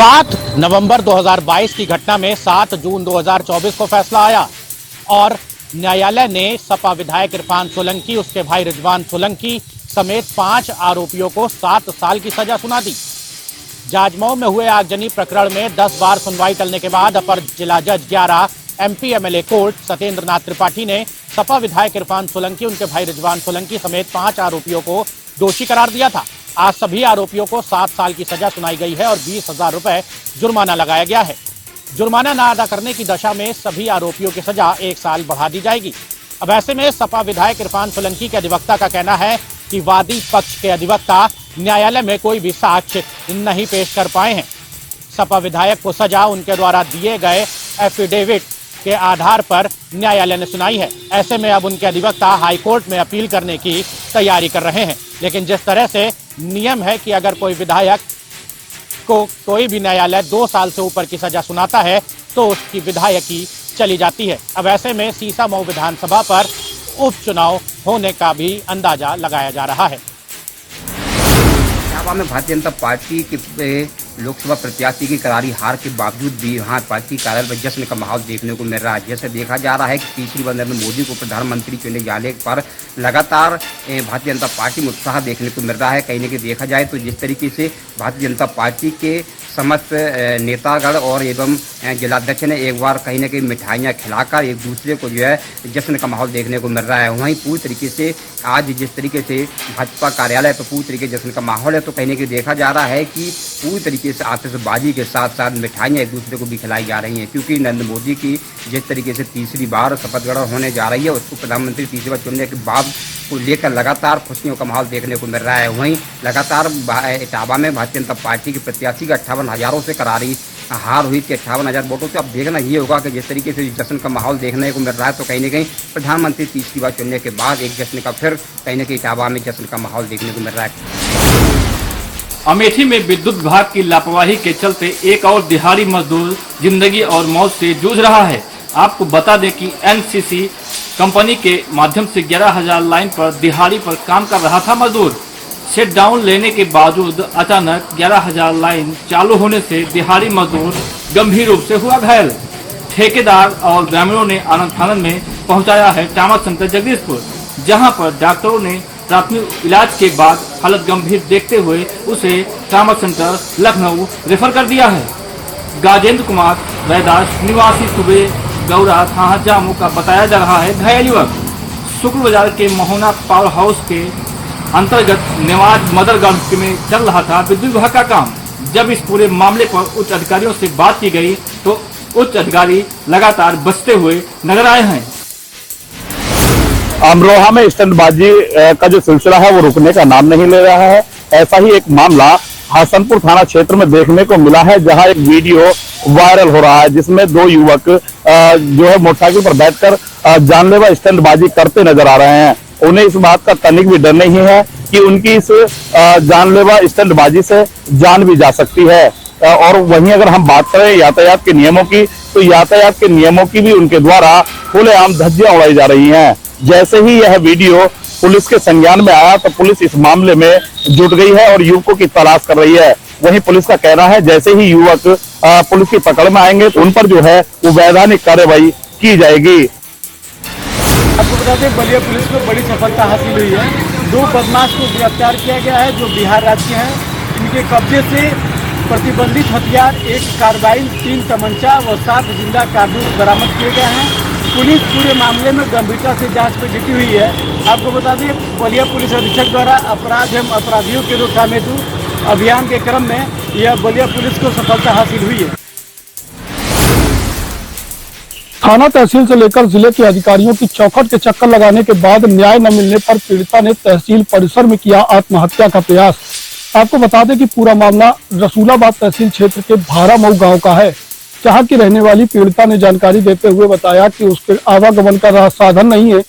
7 नवंबर 2022 की घटना में 7 जून 2024 को फैसला आया और न्यायालय ने सपा विधायक इरफान सोलंकी, उसके भाई रिजवान सोलंकी समेत 5 आरोपियों को 7 साल की सजा सुना दी। जाजमऊ में हुए आगजनी प्रकरण में 10 बार सुनवाई टलने के बाद अपर जिला जज 11 MP MLA court Satyendra Nath Tripathi ने सपा विधायक इरफान सोलंकी, उनके भाई रिजवान सोलंकी समेत 5 आरोपियों को दोषी करार दिया था। आज सभी आरोपियों को 7 साल की सजा सुनाई गई है और 20,000 रुपए जुर्माना लगाया गया है। जुर्माना न अदा करने की दशा में सभी आरोपियों की सजा 1 साल बढ़ा दी जाएगी। अब ऐसे में सपा विधायक इरफान सोलंकी के अधिवक्ता का कहना है कि वादी पक्ष के अधिवक्ता न्यायालय में कोई भी साक्ष्य नहीं पेश कर पाए हैं। सपा विधायक को सजा उनके द्वारा दिए गए एफिडेविट के आधार पर न्यायालय ने सुनाई है। ऐसे में अब उनके अधिवक्ता हाईकोर्ट में अपील करने की तैयारी कर रहे हैं। लेकिन जिस तरह से नियम है कि अगर कोई विधायक को कोई भी न्यायालय 2 साल से ऊपर की सजा सुनाता है तो उसकी विधायकी चली जाती है। अब ऐसे में सीसामऊ विधानसभा पर उपचुनाव होने का भी अंदाजा लगाया जा रहा है। में भारतीय जनता पार्टी के लोकसभा प्रत्याशी की करारी हार के बावजूद भी वहाँ पार्टी कार्यालय पर जश्न का माहौल देखने को मिल रहा है। जैसे देखा जा रहा है कि तीसरी बार नरेंद्र मोदी को प्रधानमंत्री चुने जाने पर लगातार भारतीय जनता पार्टी में उत्साह देखने को मिल रहा है। कहीं ना कहीं देखा जाए तो जिस तरीके से भारतीय जनता पार्टी के समस्त नेतागण और एवं जिलाध्यक्ष ने एक बार कहीं ना कहीं मिठाइयाँ खिलाकर एक दूसरे को जो है जश्न का माहौल देखने को मिल रहा है। वहीं पूरी तरीके से आज जिस तरीके से भाजपा कार्यालय पर पूरी तरीके से जश्न का माहौल है, तो कहीं ना कहीं देखा जा रहा है कि पूरी तरीके से आतिशबाजी के साथ साथ मिठाइयाँ एक दूसरे को भी खिलाई जा रही हैं, क्योंकि नरेंद्र मोदी की जिस तरीके से तीसरी बार शपथ ग्रहण होने जा रही है, उसको प्रधानमंत्री तीसरी बार चुनने के बाद को लेकर लगातार खुशियों का माहौल देखने को मिल रहा है। वहीं लगातार इटावा में भारतीय जनता पार्टी के प्रत्याशी का 58,000 से करारी हार हुई थी, 58,000 वोटों से। अब देखना ये होगा कि जिस तरीके से जश्न का माहौल देखने को मिल रहा है, तो कहीं ना कहीं प्रधानमंत्री तीसरी बार चुनने के बाद एक जश्न का फिर कहीं ना कहीं इटावा में जश्न का माहौल देखने को मिल रहा है। अमेठी में विद्युत विभाग की लापरवाही के चलते एक और दिहाड़ी मजदूर जिंदगी और मौत से जूझ रहा है। आपको बता दें कि एनसीसी कंपनी के माध्यम से 11,000 लाइन पर दिहाड़ी पर काम कर रहा था मजदूर। सेट डाउन लेने के बावजूद अचानक 11,000 लाइन चालू होने से दिहाड़ी मजदूर गंभीर रूप से हुआ घायल। ठेकेदार और ग्रामीणों ने आनंद फानंद में पहुंचाया है ट्रामा सेंटर जगदीशपुर, जहां पर डॉक्टरों ने प्राथमिक इलाज के बाद हालत गंभीर देखते हुए उसे ट्रामा सेंटर लखनऊ रेफर कर दिया है। गाजेंद्र कुमार वैदास निवासी सुबह गौरा थाना जामू का बताया जा रहा है घायल युवक शुक्र बाजार के मोहना पावर हाउस के अंतर्गत नेवाज मदरगंज में चल रहा था विद्युत विभाग का काम। जब इस पूरे मामले पर उच्च अधिकारियों से बात की गई तो उच्च अधिकारी लगातार बचते हुए नजर आए हैं। अमरोहा में स्टंटबाजी का जो सिलसिला है वो रुकने का नाम नहीं ले रहा है। ऐसा ही एक मामला हसनपुर थाना क्षेत्र में देखने को मिला है, जहां एक वीडियो वायरल हो रहा है जिसमें 2 युवक जो है मोटरसाइकिल पर बैठकर जानलेवा स्टंटबाजी करते नजर आ रहे हैं। उन्हें इस बात का तनिक भी डर नहीं है कि उनकी इस जानलेवा स्टंटबाजी से जान भी जा सकती है। और वहीं अगर हम बात करें यातायात के नियमों की, तो यातायात के नियमों की भी उनके द्वारा खुलेआम धज्जियां उड़ाई जा रही हैं। जैसे ही यह वीडियो पुलिस के संज्ञान में आया तो पुलिस इस मामले में जुट गई है और युवकों की तलाश कर रही है। वहीं पुलिस का कहना है जैसे ही युवक पुलिस की पकड़ में आएंगे तो उन पर जो है वो वैधानिक कार्रवाई की जाएगी। आपको बता दें, बलिया पुलिस को बड़ी सफलता हासिल हुई है। 2 बदमाश को गिरफ्तार किया गया है जो बिहार राज्य के हैं। इनके कब्जे से प्रतिबंधित हथियार, 1 कार्बाइन, 3 तमंचा व 7 जिंदा कारतूस बरामद किए गए हैं। पुलिस पूरे मामले में गंभीरता से जांच में जुटी हुई है। आपको बता दें, बलिया पुलिस अधीक्षक द्वारा अपराध एवं अपराधियों के रोकथाम हेतु अभियान के क्रम में यह बलिया पुलिस को सफलता हासिल हुई है। थाना तहसील से लेकर जिले के अधिकारियों की चौखट के चक्कर लगाने के बाद न्याय न मिलने पर पीड़िता ने तहसील परिसर में किया आत्महत्या का प्रयास। आपको बता दें कि पूरा मामला रसूलाबाद तहसील क्षेत्र के भारामऊ गांव का है, जहां की रहने वाली पीड़िता ने जानकारी देते हुए बताया कि उसके आवागमन का साधन नहीं है।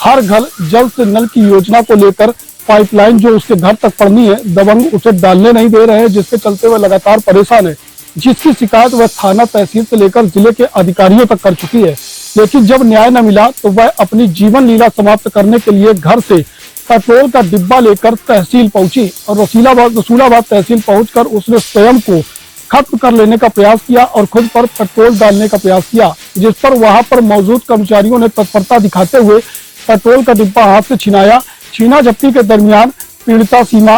हर घर जल से नल की योजना को लेकर पाइपलाइन जो उसके घर तक पड़नी है, दबंग उसे डालने नहीं दे रहे हैं, जिसके चलते वह लगातार परेशान है। जिसकी शिकायत वह थाना तहसील से लेकर जिले के अधिकारियों तक कर चुकी है, लेकिन जब न्याय न मिला तो वह अपनी जीवन लीला समाप्त करने के लिए घर से पेट्रोल का डिब्बा लेकर तहसील पहुंची और रसूलाबाद तहसील पहुंचकर उसने स्वयं को खत्म कर लेने का प्रयास किया और खुद पर पेट्रोल डालने का प्रयास किया, जिस पर वहां पर मौजूद कर्मचारियों ने तत्परता दिखाते हुए पेट्रोल का डिब्बा हाथ से छिनाया। छीना झपटी के दरमियान पीड़िता सीमा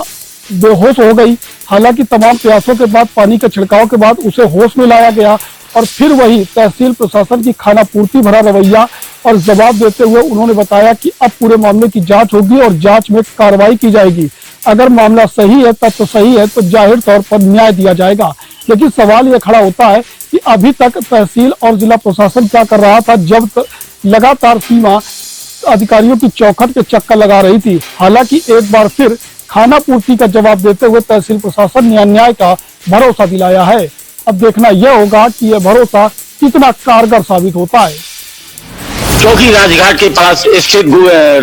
बेहोश हो गई। हालांकि तमाम प्रयासों के बाद, पानी के छिड़काव के बाद उसे होश में लाया गया और फिर वही तहसील प्रशासन की खाना पूर्ति भरा रवैया और जवाब देते हुए उन्होंने बताया कि अब पूरे मामले की जांच होगी और जांच में कार्रवाई की जाएगी। अगर मामला सही है, तथ्य सही है, तो जाहिर तौर पर न्याय दिया जाएगा। लेकिन सवाल यह खड़ा होता है कि अभी तक तहसील और जिला प्रशासन क्या कर रहा था, जब लगातार सीमा अधिकारियों की चौखट के चक्कर लगा रही थी। हालांकि एक बार फिर खाना पूर्ति का जवाब देते हुए तहसील प्रशासन ने न्याय का भरोसा दिलाया है। अब देखना यह होगा कि यह भरोसा कितना कारगर साबित होता है। चौकी राजघाट के पास स्थित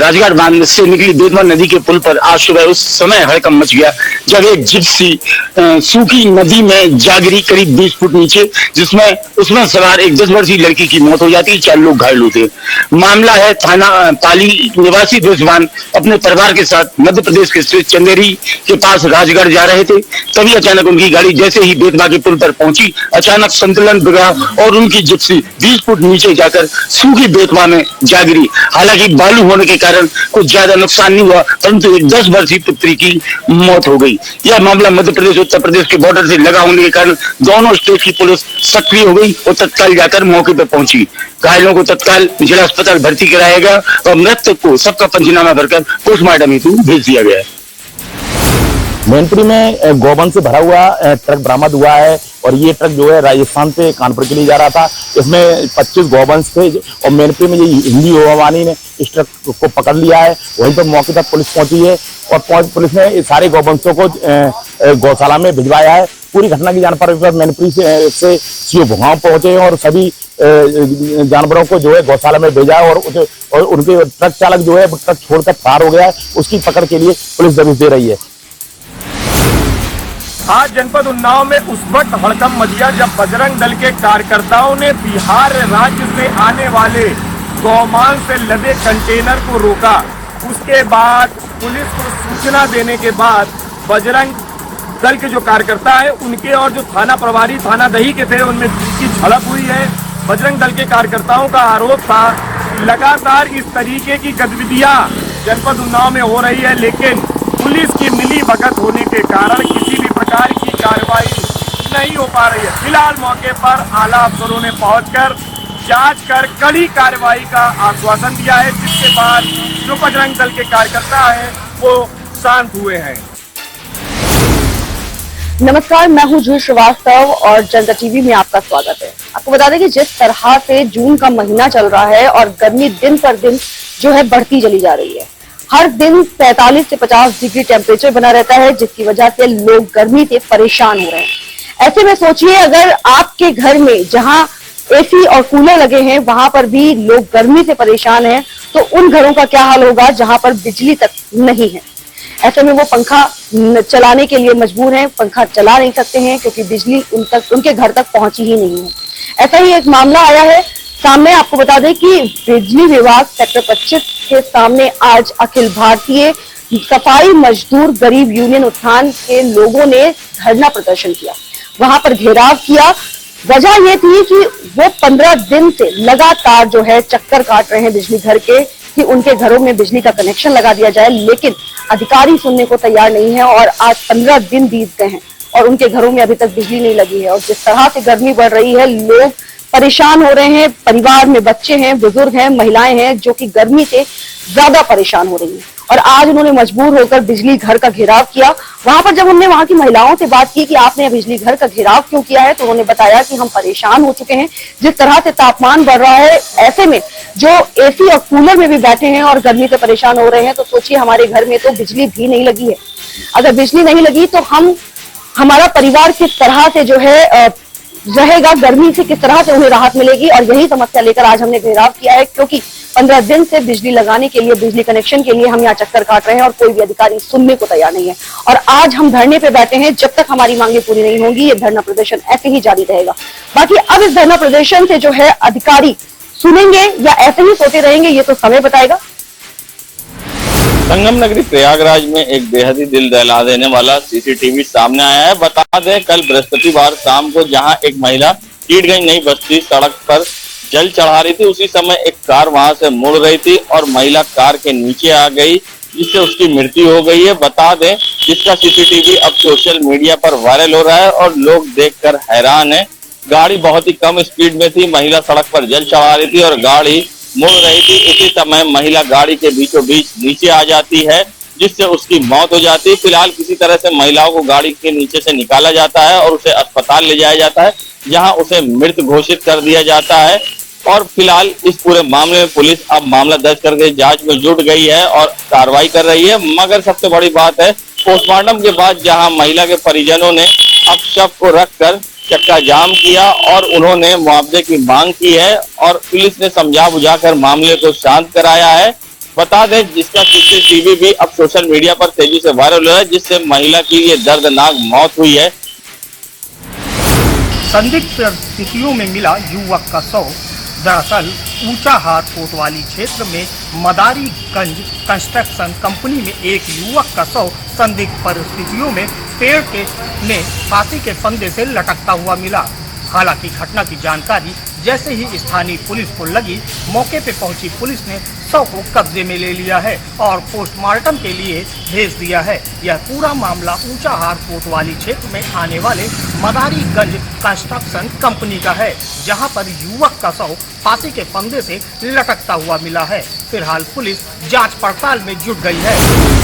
राजघाट बांध से निकली बेतवा नदी के पुल पर आज सुबह उस समय हड़कंप मच गया जब एक जिप्सी सूखी नदी में जा गिरी करीब 20 फुट नीचे, जिसमें उसमें सवार एक 10 वर्षीय लड़की की मौत हो जाती है, 4 लोग घायल होते। मामला है थाना पाली निवासी देशवान अपने परिवार के साथ मध्य प्रदेश के स्थित चंदेरी के पास राजघाट जा रहे थे। तभी अचानक उनकी गाड़ी जैसे ही बेतवा के पुल पर पहुंची, अचानक संतुलन बिगड़ा और उनकी जिप्सी 20 फुट नीचे जाकर सूखी बेतवा में जा गिरी। हालांकि बालू होने के कारण कुछ ज्यादा नुकसान नहीं हुआ, परंतु एक 10 वर्षीय पुत्री की मौत हो गई। यह मामला मध्य प्रदेश उत्तर प्रदेश के बॉर्डर से लगा होने के कारण दोनों स्टेट की पुलिस सक्रिय हो गई और तत्काल जाकर मौके पर पहुंची। घायलों को तत्काल जिला अस्पताल भर्ती कराया गया और मृतक को सबका पंचनामा भरकर पोस्टमार्टम हेतु भेज दिया गया है। मैनपुरी में गोवंश से भरा हुआ ट्रक बरामद हुआ है और ये ट्रक जो है राजस्थान से कानपुर के लिए जा रहा था। इसमें 25 गोवंश थे और मैनपुरी में ये हिंदी युवावानी ने इस ट्रक को पकड़ लिया है। वहीं पर मौके तक पुलिस पहुंची है और पुलिस ने सारे गोवंशों को गौशाला में भिजवाया है। पूरी घटना की जानकारी पर मैनपुरी से सीओ भुगांव पहुंचे और सभी जानवरों को जो है गौशाला में भेजा है और उनके ट्रक चालक जो है ट्रक छोड़कर फरार हो गया है। उसकी पकड़ के लिए पुलिस दबिश दे रही है। आज जनपद उन्नाव में उस वक्त हड़कंप मच गया जब बजरंग दल के कार्यकर्ताओं ने बिहार राज्य से आने वाले गौमांस से लदे कंटेनर को रोका। उसके बाद पुलिस को सूचना देने के बाद बजरंग दल के जो कार्यकर्ता है उनके और जो थाना प्रभारी थाना दही के थे उनमें की झड़प हुई है। बजरंग दल के कार्यकर्ताओं का आरोप था लगातार इस तरीके की गतिविधियां जनपद उन्नाव में हो रही है, लेकिन पुलिस की मिली भगत होने के कारण किसी भी प्रकार की कार्रवाई नहीं हो पा रही है। फिलहाल मौके पर आला अफसरों ने पहुंचकर जांच कर कड़ी कार्रवाई का आश्वासन दिया है, जिसके बाद जो बजरंग दल के कार्यकर्ता हैं वो शांत हुए हैं। नमस्कार, मैं हूं जूही श्रीवास्तव और जनता टीवी में आपका स्वागत है। आपको बता दें कि जिस तरह से जून का महीना चल रहा है और गर्मी दिन पर दिन जो है बढ़ती चली जा रही है, हर दिन 45 से 50 डिग्री टेम्परेचर बना रहता है, जिसकी वजह से लोग गर्मी से परेशान हो रहे हैं। ऐसे में सोचिए अगर आपके घर में जहां एसी और कूलर लगे हैं वहां पर भी लोग गर्मी से परेशान हैं, तो उन घरों का क्या हाल होगा जहां पर बिजली तक नहीं है। ऐसे में वो पंखा चलाने के लिए मजबूर हैं, पंखा चला नहीं सकते हैं क्योंकि बिजली उनके घर तक पहुंची ही नहीं है। ऐसा ही एक मामला आया है सामने। आपको बता दें कि बिजली विभाग सेक्टर 25 के सामने आज अखिल भारतीय सफाई मजदूर गरीब यूनियन उत्थान के लोगों ने धरना प्रदर्शन किया, वहां पर घेराव किया। वजह यह थी कि वो 15 दिन से लगातार जो है चक्कर काट रहे हैं बिजली घर के कि उनके घरों में बिजली का कनेक्शन लगा दिया जाए, लेकिन अधिकारी सुनने को तैयार नहीं है और आज 15 दिन बीत गए हैं और उनके घरों में अभी तक बिजली नहीं लगी है। और जिस तरह से गर्मी बढ़ रही है लोग परेशान हो रहे हैं, परिवार में बच्चे हैं, बुजुर्ग हैं, महिलाएं हैं जो कि गर्मी से ज्यादा परेशान हो रही हैं। और आज उन्होंने मजबूर होकर बिजली घर का घेराव किया। वहां पर जब हमने वहां की महिलाओं से बात की कि आपने बिजली घर का घेराव क्यों किया है, तो उन्होंने बताया कि हम परेशान हो चुके हैं, जिस तरह से तापमान बढ़ रहा है, ऐसे में जो एसी और कूलर में भी बैठे हैं और गर्मी से परेशान हो रहे हैं, तो सोचिए हमारे घर में तो बिजली भी नहीं लगी है। अगर बिजली नहीं लगी तो हमारा परिवार किस तरह से जो है रहेगा, गर्मी से किस तरह से उन्हें राहत मिलेगी। और यही समस्या लेकर आज हमने घेराव किया है, क्योंकि 15 दिन से बिजली लगाने के लिए, बिजली कनेक्शन के लिए हम यहाँ चक्कर काट रहे हैं और कोई भी अधिकारी सुनने को तैयार नहीं है। और आज हम धरने पे बैठे हैं, जब तक हमारी मांगे पूरी नहीं होंगी ये धरना प्रदर्शन ऐसे ही जारी रहेगा। बाकी अब इस धरना प्रदर्शन से जो है अधिकारी सुनेंगे या ऐसे ही सोते रहेंगे, ये तो समय बताएगा। संगम नगरी प्रयागराज में एक बेहद ही दिल दहला देने वाला सीसीटीवी सामने आया है। बता दें कल बृहस्पतिवार शाम को जहां एक महिला कीटगंज नई बस्ती सड़क पर जल चढ़ा रही थी, उसी समय एक कार वहां से मुड़ रही थी और महिला कार के नीचे आ गई, जिससे उसकी मृत्यु हो गई है। बता दें जिसका सीसीटीवी अब सोशल मीडिया पर वायरल हो रहा है और लोग देखकर हैरान है। गाड़ी बहुत ही कम स्पीड में थी, महिला सड़क पर जल चढ़ा रही थी और गाड़ी मुड़ रही थी। इसी समय महिला गाड़ी के बीचों बीच नीचे आ जाती है, जिससे उसकी मौत हो जाती है। फिलहाल किसी तरह से महिलाओं को गाड़ी के नीचे से निकाला जाता है और उसे अस्पताल ले जाया जाता है, जहां उसे मृत घोषित कर दिया जाता है। और फिलहाल इस पूरे मामले में पुलिस अब मामला दर्ज करके जांच में जुट गई है और कार्रवाई कर रही है। मगर सबसे बड़ी बात है, पोस्टमार्टम के बाद जहां महिला के परिजनों ने अब शव को रखकर चक्का जाम किया और उन्होंने मुआवजे की मांग की है और पुलिस ने समझा बुझाकर मामले को शांत कराया है। बता दें जिसका सीसीटीवी भी अब सोशल मीडिया पर तेजी से वायरल हो रहा है, जिससे महिला की ये दर्दनाक मौत हुई है। संदिग्ध परिस्थितियों में मिला युवक का शव। दरअसल ऊंचाहार कोतवाली क्षेत्र में मदारीगंज कंस्ट्रक्शन कंपनी में एक युवक का शव संदिग्ध परिस्थितियों में पेड़ के में फांसी के फंदे से लटकता हुआ मिला। हालांकि घटना की जानकारी जैसे ही स्थानीय पुलिस को लगी, मौके पर पहुंची पुलिस ने शव को कब्जे में ले लिया है और पोस्टमार्टम के लिए भेज दिया है। यह पूरा मामला ऊंचाहार कोतवाली क्षेत्र में आने वाले मदारीगंज कंस्ट्रक्शन कंपनी का है, जहां पर युवक का शव फांसी के फंदे से लटकता हुआ मिला है। फिलहाल पुलिस जांच पड़ताल में जुट गई है।